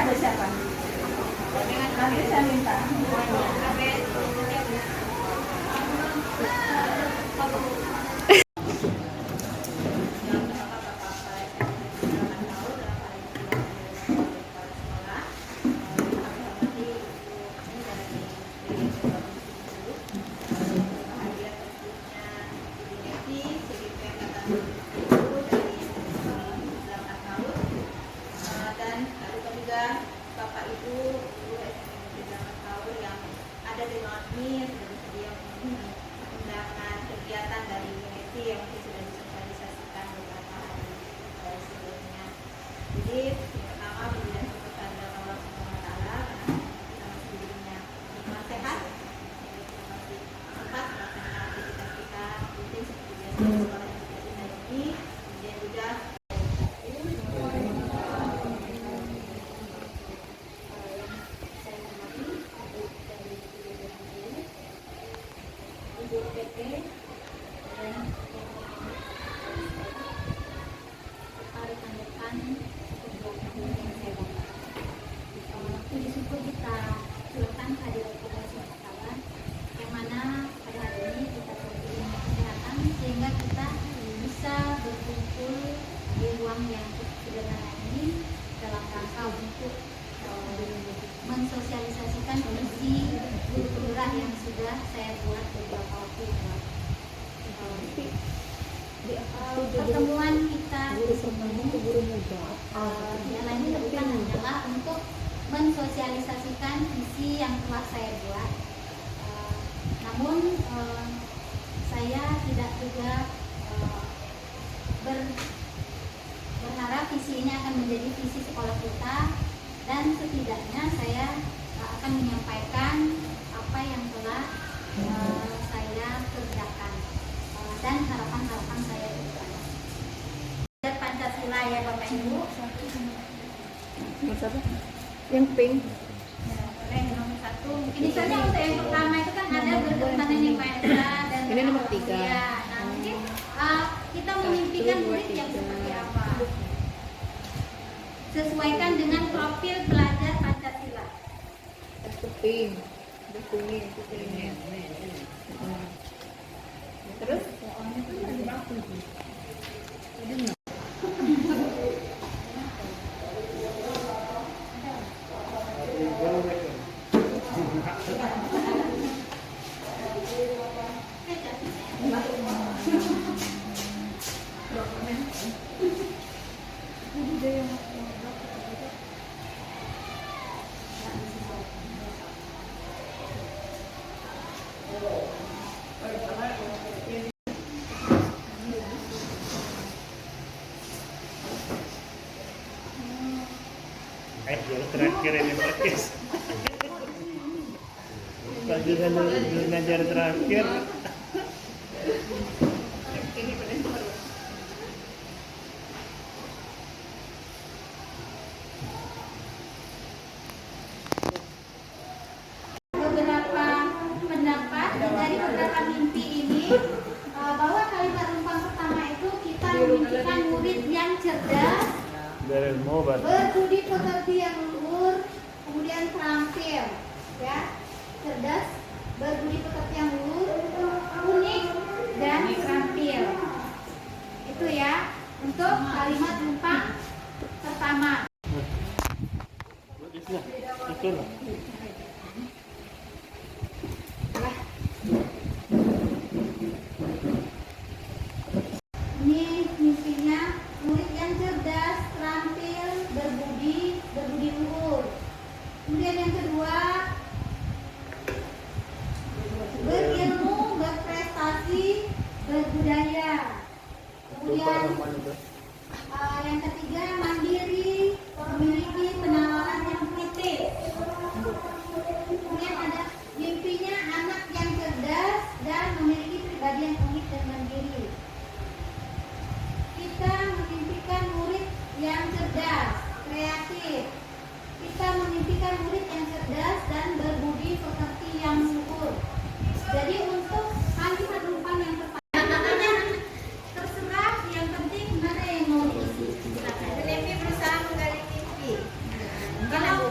ada siapa? Nanti saya minta. Bapak Ibu guru SMP 8 tahun yang ada di Notmi yang sudah bersedia memenuhi undangan kegiatan dari UNESI yang sudah disosialisasikan beberapa hari sebelumnya. Jadi pertama puji dan syukur kepada Allah Subhanahu wa taala karena kita masih diberinya nikmat sehat, masih sempat melaksanakan aktivitas kita rutin seperti biasa di sekolah yang sudah kita ini, kemudian juga puji syukur kita silakan kehadiran kepada wartawan yang mana pada hari ini kita diberi kesehatan sehingga kita bisa berkumpul di ruang yang sederhana ini dalam rangka untuk mensosialisasikan visi guru lurah yang sudah saya buat beberapa waktu yang lalu. Pertemuan kita yang lain dilakukan adalah untuk mensosialisasikan visi yang telah saya buat. Namun saya tidak juga berharap visi ini akan menjadi visi sekolah kita, dan setidaknya saya akan menyampaikan apa yang telah saya kerjakan dan harapan-harapan saya ke depan. Pancasila ya Bapak Ibu. Yang pink. Ya, nomor 1. Misalnya untuk yang pertama itu kan ada berkesanan yang maestra dan ini nomor 3. Ya, nah mungkin kita memimpikan murid yang seperti apa? Sesuaikan dengan profil pelajar Pancasila. Itu pink. Itu kuning. Itu kuning. Terus? Terakhir ini podcast. Pelajaran ngajar terakhir. Beberapa pendapat dari beberapa mimpi ini bahwa kalimat rumpang pertama itu kita memimpikan murid yang cerdas, berbudi pekerti yang luhur, kemudian terampil, ya, cerdas, berbudi pekerti yang luhur, unik dan terampil. Itu ya untuk kalimat rumpang pertama. Ini mimpinya murid yang cerdas, terampil, berbudi luhur. Kemudian yang kedua, berilmu, berprestasi, berbudaya. Kemudian yang ketiga, mandiri, memiliki penalaran yang kritis. Kemudian ada mimpinya anak yang cerdas dan memiliki pribadi yang unik dan mandiri. Kita memimpikan murid yang cerdas, kreatif. Kita memimpikan murid yang cerdas dan berbudi pekerti yang luhur. Jadi untuk kalimat rumpang yang pertama, terserah, yang penting mana yang mau diisi. Silakan. Berusaha menggali mimpi. Kalau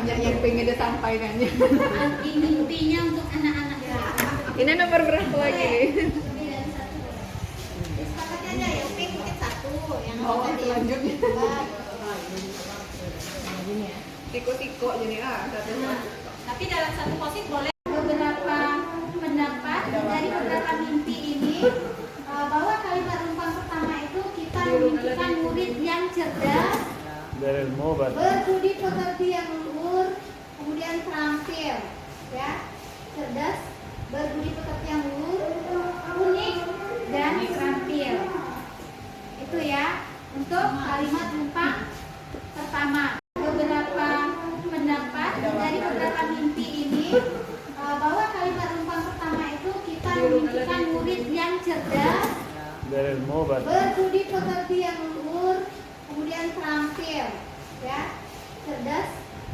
banyak yang pengen disampaikan. Ini mimpinya untuk anak-anak ya. Ini nomor berapa lagi nih? Lebih dari satu. Disepakati aja yang pink mungkin satu, yang Oh, tadi yang selanjutnya. dua. Gini ya. Tiko-tiko jadi satu. Tapi dalam satu posit boleh beberapa pendapat dari beberapa mimpi ini bahwa kalimat rumpang pertama itu kita memimpikan murid yang cerdas, Dari mau bat. berbudi pekerti yang luhur, kemudian terampil, ya, cerdas, berbudi pekerti yang luhur, unik dan terampil. Itu ya untuk kalimat rumpang pertama. Beberapa pendapat dari beberapa mimpi ini bahwa kalimat rumpang pertama itu kita memimpikan murid yang cerdas, Dari mau bat. berbudi pekerti yang luhur, kemudian terampil, ya, cerdas,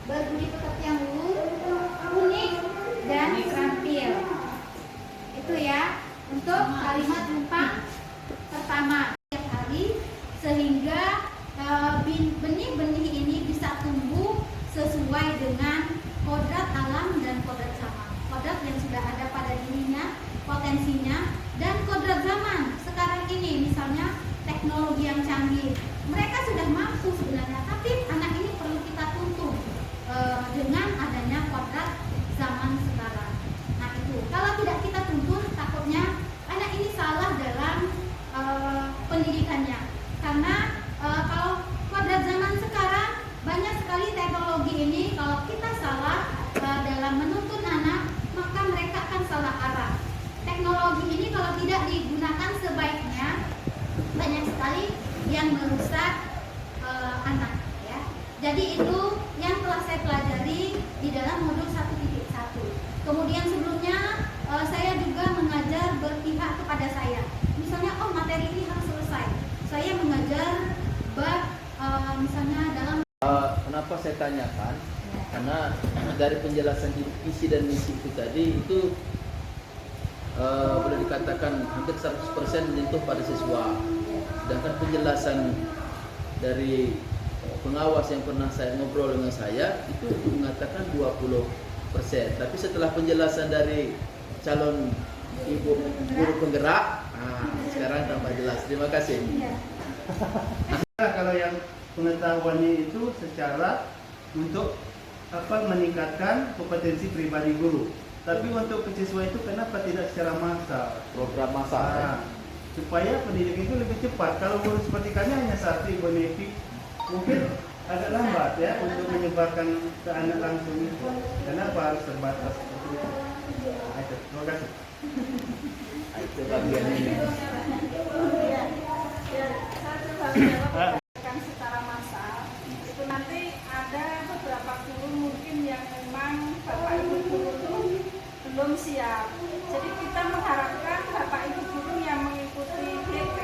berbudi pekerti yang luhur, unik dan terampil. Itu ya untuk kalimat rumpang pertama. Setiap hari sehingga benih-benih ini bisa tumbuh sesuai dengan kodrat alam dan kodrat zaman. Kodrat yang sudah ada pada dirinya, potensinya, dan kodrat zaman. Sekarang ini misalnya teknologi yang canggih, mereka sudah mampu sebenarnya, tapi anak ini perlu kita tuntun dengan adanya kodrat zaman sekarang. Nah itu, kalau tidak kita tuntun, takutnya anak ini salah dalam pendidikannya. Karena kalau kodrat zaman sekarang banyak sekali teknologi ini, kalau kita salah dalam menuntun anak, maka mereka akan salah arah. Teknologi ini kalau tidak digunakan sebaiknya, banyak sekali yang merusak anak, ya. Jadi itu yang telah saya pelajari di dalam modul 1.1. Kemudian sebelumnya saya juga mengajar berpihak kepada saya. Misalnya, oh materi ini harus selesai. Saya mengajar bab misalnya dalam Kenapa saya tanyakan? Karena dari penjelasan visi dan misi itu tadi itu boleh dikatakan hampir 100% menyentuh pada siswa. Sedangkan penjelasan dari pengawas yang pernah saya ngobrol dengan saya itu mengatakan 20%. Tapi setelah penjelasan dari calon ibu guru penggerak, sekarang tambah jelas. Terima kasih. Kalau yang pengetahuannya itu secara untuk meningkatkan kompetensi pribadi guru. Tapi untuk ke siswa itu kenapa tidak secara massal? Program masa. Supaya pendidikan itu lebih cepat. Kalau guru seperti kami hanya satu benefit, mungkin agak lambat ya untuk menyebarkan ke anak langsung itu. Kenapa harus terbatas seperti itu? Terima kasih. Itu bagian ini. Secara massal itu nanti ada beberapa guru mungkin yang memang bapak ibu guru itu belum siap. Jadi kita mengharapkan bapak ibu guru yang mengikuti DP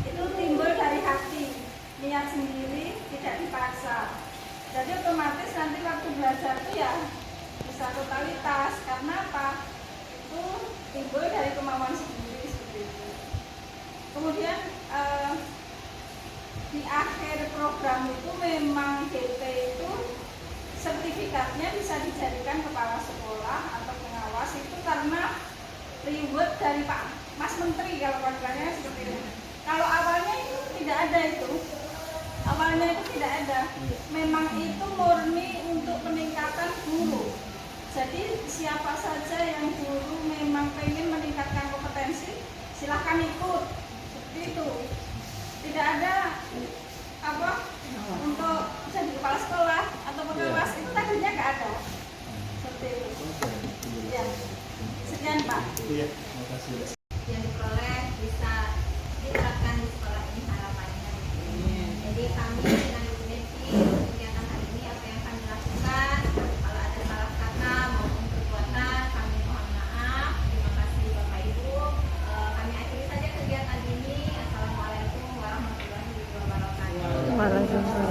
itu timbul dari hati, niat sendiri, tidak dipaksa. Jadi otomatis nanti waktu belajar itu ya bisa totalitas. Karena apa? Itu timbul dari kemauan sendiri seperti itu. Kemudian di akhir program itu memang DP itu sertifikatnya bisa dijadikan kepala sekolah atau pengawas itu karena reward dari Pak Mas Menteri kalau programnya seperti itu. Kalau awalnya itu tidak ada itu, awalnya itu tidak ada. Memang itu murni untuk peningkatan guru. Jadi siapa saja yang guru memang pengen meningkatkan kompetensi, silahkan ikut seperti itu. Tidak ada untuk jadi kepala sekolah atau pengawas itu tadinya nggak ada seperti itu. Ya. Sekian Pak. Iya, terima kasih. yang diperoleh bisa diterapkan di sekolah ini harapannya. Jadi kami dengan Ibu Neti kegiatan hari ini apa yang kami lakukan, kalau ada salah kata maupun perbuatan kami mohon maaf. Terima kasih Bapak Ibu. Kami akhiri saja kegiatan ini. Assalamualaikum warahmatullahi wabarakatuh. Waalaikumsalam.